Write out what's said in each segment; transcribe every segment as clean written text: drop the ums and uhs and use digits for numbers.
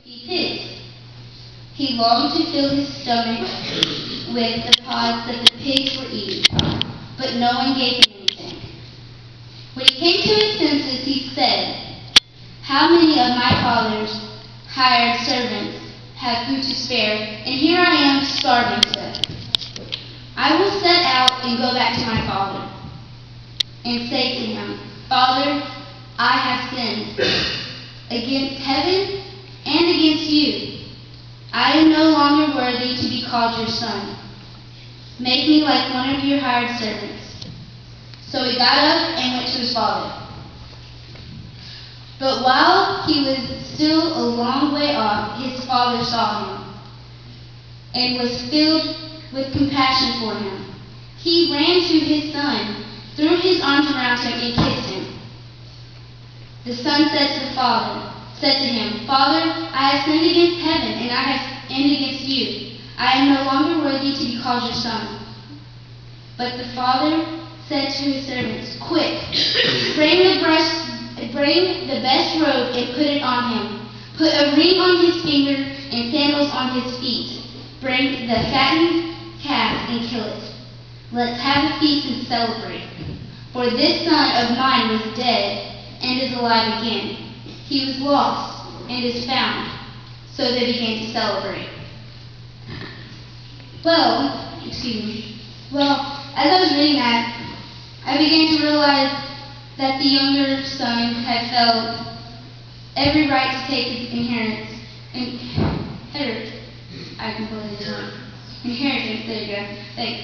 feed pigs. He longed to fill his stomach with the pods that the pigs were eating, but no one gave him anything. When he came to his senses, he said, "How many of my father's hired servants have food to spare, and here I am starving to death. I will set out and go back to my father and say to him, 'Father, I have sinned against heaven and against you. I am no longer worthy to be called your son. Make me like one of your hired servants.' So he got up and went to his father. But while he was still a long way off, his father saw him and was filled with compassion for him. He ran to his son, threw his arms around him, and kissed him. The son said to him, 'Father, I have sinned against heaven and against you. I am no longer worthy to be called your son.' But the father said to his servants, 'Quick, bring the best robe and put it on him. Put a ring on his finger and sandals on his feet. Bring the fattened calf and kill it. Let's have a feast and celebrate. For this son of mine was dead and is alive again. He was lost and is found.' So they began to celebrate." Well, as I was reading that, I began to realize that the younger son had felt every right to take his inheritance, there you go, thanks,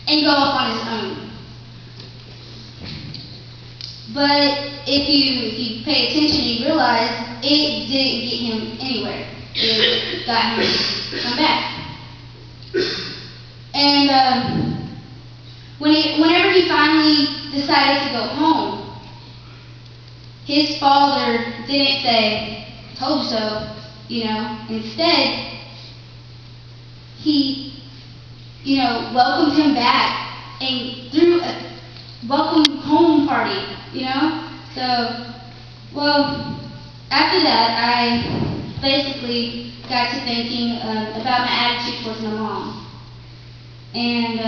and go off on his own. But if you pay attention, you realize it didn't get him anywhere. It got him to come back. And whenever he finally decided to go home, his father didn't say, "Told you so," Instead, he, welcomed him back and threw a welcome home party, So, after that, I basically got to thinking about my attitude towards my mom. And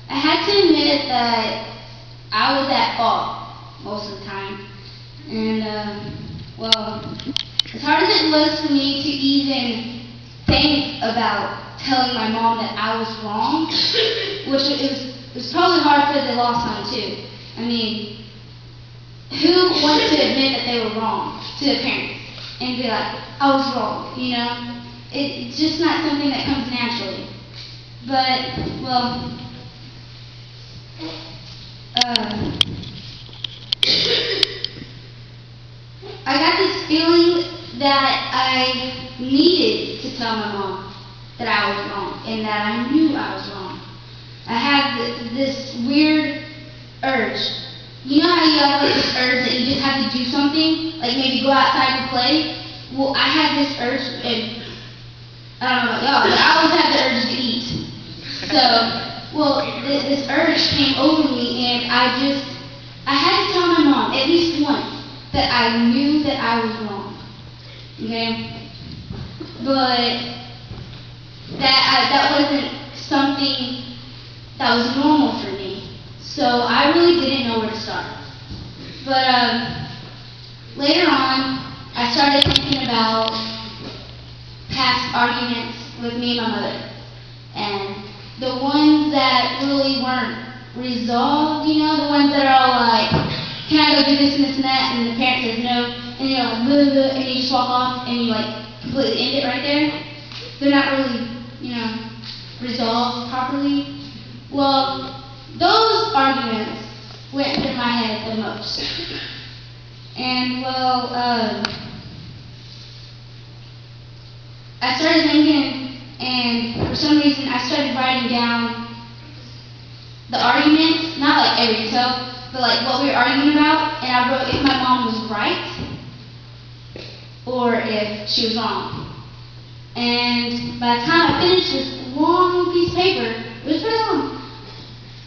I had to admit that I was at fault most of the time. And, as hard as it was for me to even think about telling my mom that I was wrong, which it was probably hard for the lost son too. I mean, who wants to admit that they were wrong to their parents and be like, "I was wrong," It's just not something that comes naturally. But, I got this feeling that I needed to tell my mom that I was wrong and that I knew I was wrong. I had this weird urge. You know how you have this urge that you just have to do something, like maybe go outside and play? Well, I had this urge, and I don't know about y'all, but I always have the urge to eat. So, this urge came over me, and I had to tell my mom at least once that I knew that I was wrong. Okay? But that wasn't something that was normal for me. So I really didn't know where to start. But later on, I started thinking about past arguments with me and my mother. And the ones that really weren't resolved, the ones that are all like, "Can I go do this and this and that?" And the parent says no, and you're like, blah, blah, and you just walk off and you completely end it right there. They're not really, resolved properly. Well, those arguments went through my head the most. And I started thinking, and for some reason I started writing down the arguments, not like every detail, but what we were arguing about, and I wrote if my mom was right or if she was wrong. And by the time I finished this long piece of paper, it was pretty long,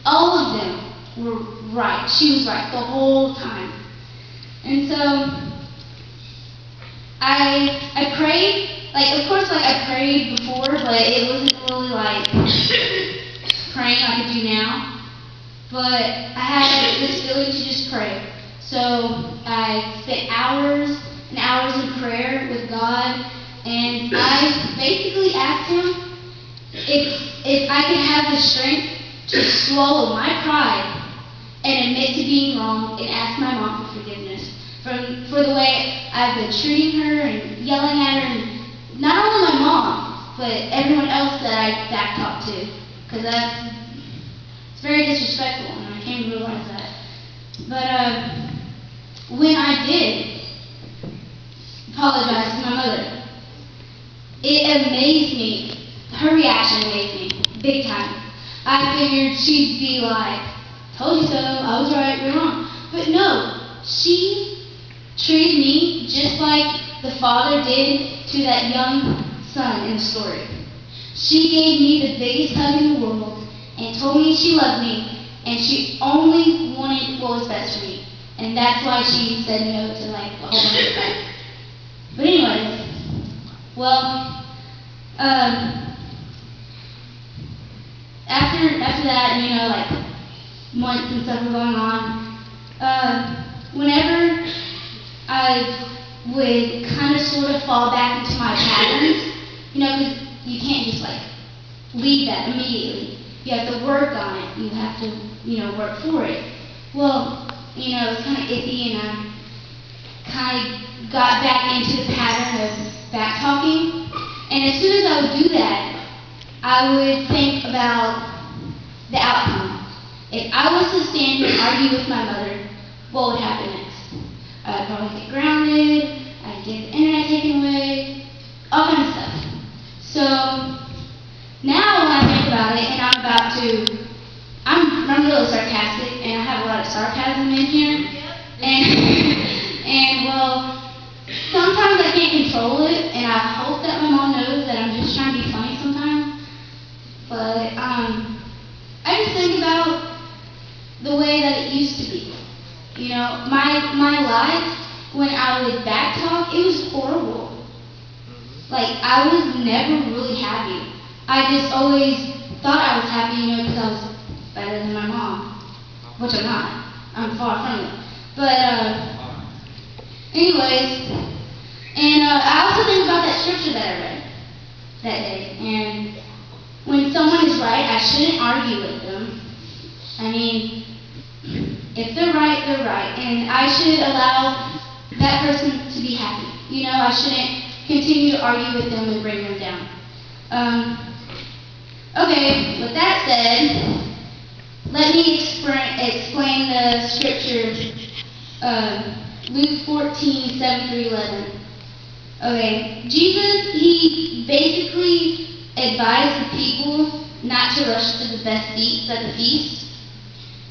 all of them were right. She was right the whole time. And so I prayed, like, of course, like, I prayed before, but it wasn't really, like, praying I could do now. But I had this feeling to just pray. So I spent hours and hours in prayer with God, and I basically asked Him if I could have the strength to swallow my pride and admit to being wrong and ask my mom for forgiveness for the way I've been treating her and yelling at her, and not only my mom, but everyone else that I back-talked to, because it's very disrespectful, and I came to realize that. But when I did apologize to my mother, it amazed me. Her reaction amazed me, big time. I figured she'd be like, told you so, I was right, you're wrong. But no, she treated me just like the father did to that young son in the story. She gave me the biggest hug in the world and told me she loved me, and she only wanted what was best for me. And that's why she said no to like a whole bunch of stuff. But anyways, well, after that, you know, like months and stuff were going on, whenever I would kind of sort of fall back into my patterns, you know, because you can't just like leave that immediately. You have to work on it. You have to, you know, work for it. Well, you know, it's kind of iffy, and I kind of got back into the pattern of back talking. And as soon as I would do that, I would think about the outcome. If I was to stand here and argue with my mother, what would happen next? I'd probably get grounded, I'd get the internet taken away, all kinds of stuff. So now when I think about it, and I'm really sarcastic, and I have a lot of sarcasm in here, and well, sometimes I can't control it, and I hope that my mom knows that I'm just trying to be funny sometimes. But I just think about the way that it used to be. You know, my life when I would backtalk, it was horrible. Like, I was never really happy. I just always thought I was happy, you know, because I was better than my mom, which I'm not. I'm far from it. But anyways, and I also think about that scripture that I read that day. And when someone is right, I shouldn't argue with them. I mean, if they're right, they're right. And I should allow that person to be happy. You know, I shouldn't continue to argue with them and bring them down. Okay, with that said, let me explain the scripture, Luke 14:7-11. Okay, Jesus, he basically advised the people not to rush to the best seats at the feast.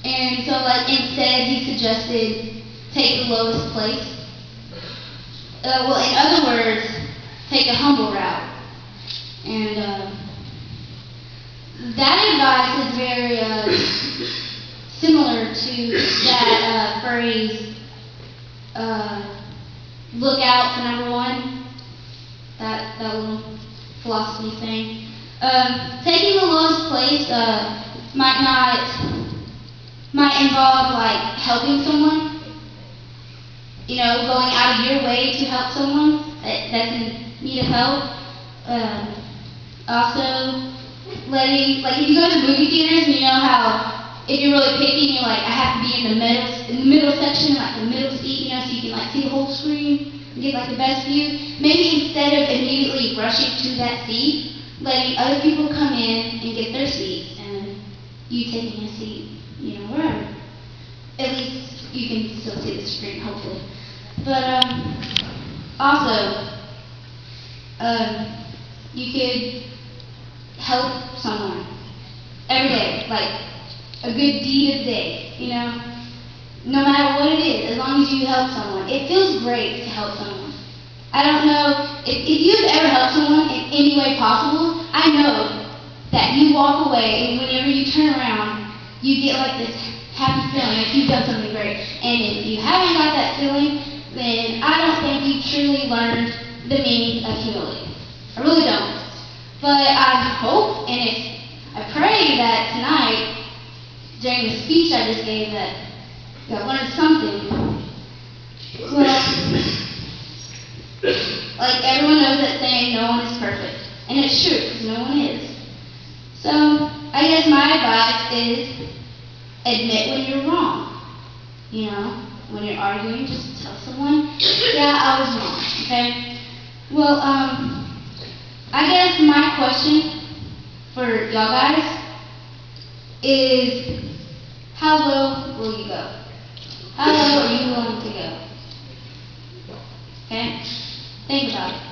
And so, like, instead, he suggested take the lowest place. Well, in other words, take a humble route. And that advice is very similar to that phrase, look out for number one, that little philosophy thing. Taking the lowest place might involve like helping someone, you know, going out of your way to help someone that's in need of help. Also, like if you go to movie theaters and you know how if you're really picky and you're like, I have to be in the middle section, like the middle seat, you know, so you can like see the whole screen and get like the best view. Maybe instead of immediately rushing to that seat, letting other people come in and get their seats and you taking a seat, you know, wherever. At least you can still see the screen, hopefully. But also, you could help someone every day, like a good deed of the day, you know, no matter what it is, as long as you help someone. It feels great to help someone. I don't know, if you've ever helped someone in any way possible, I know that you walk away and whenever you turn around, you get like this happy feeling like you've done something great. And if you haven't got that feeling, then I don't think you truly learned the meaning of humility. I really don't. But I hope and I pray that tonight, during the speech I just gave, that you learned something. Well, like everyone knows that saying, no one is perfect. And it's true, because no one is. So, I guess my advice is admit when you're wrong. You know, when you're arguing, just tell someone, yeah, I was wrong, okay? Well, I guess my question for y'all guys is, how low will you go? How low are you willing to go? Okay? Think about it.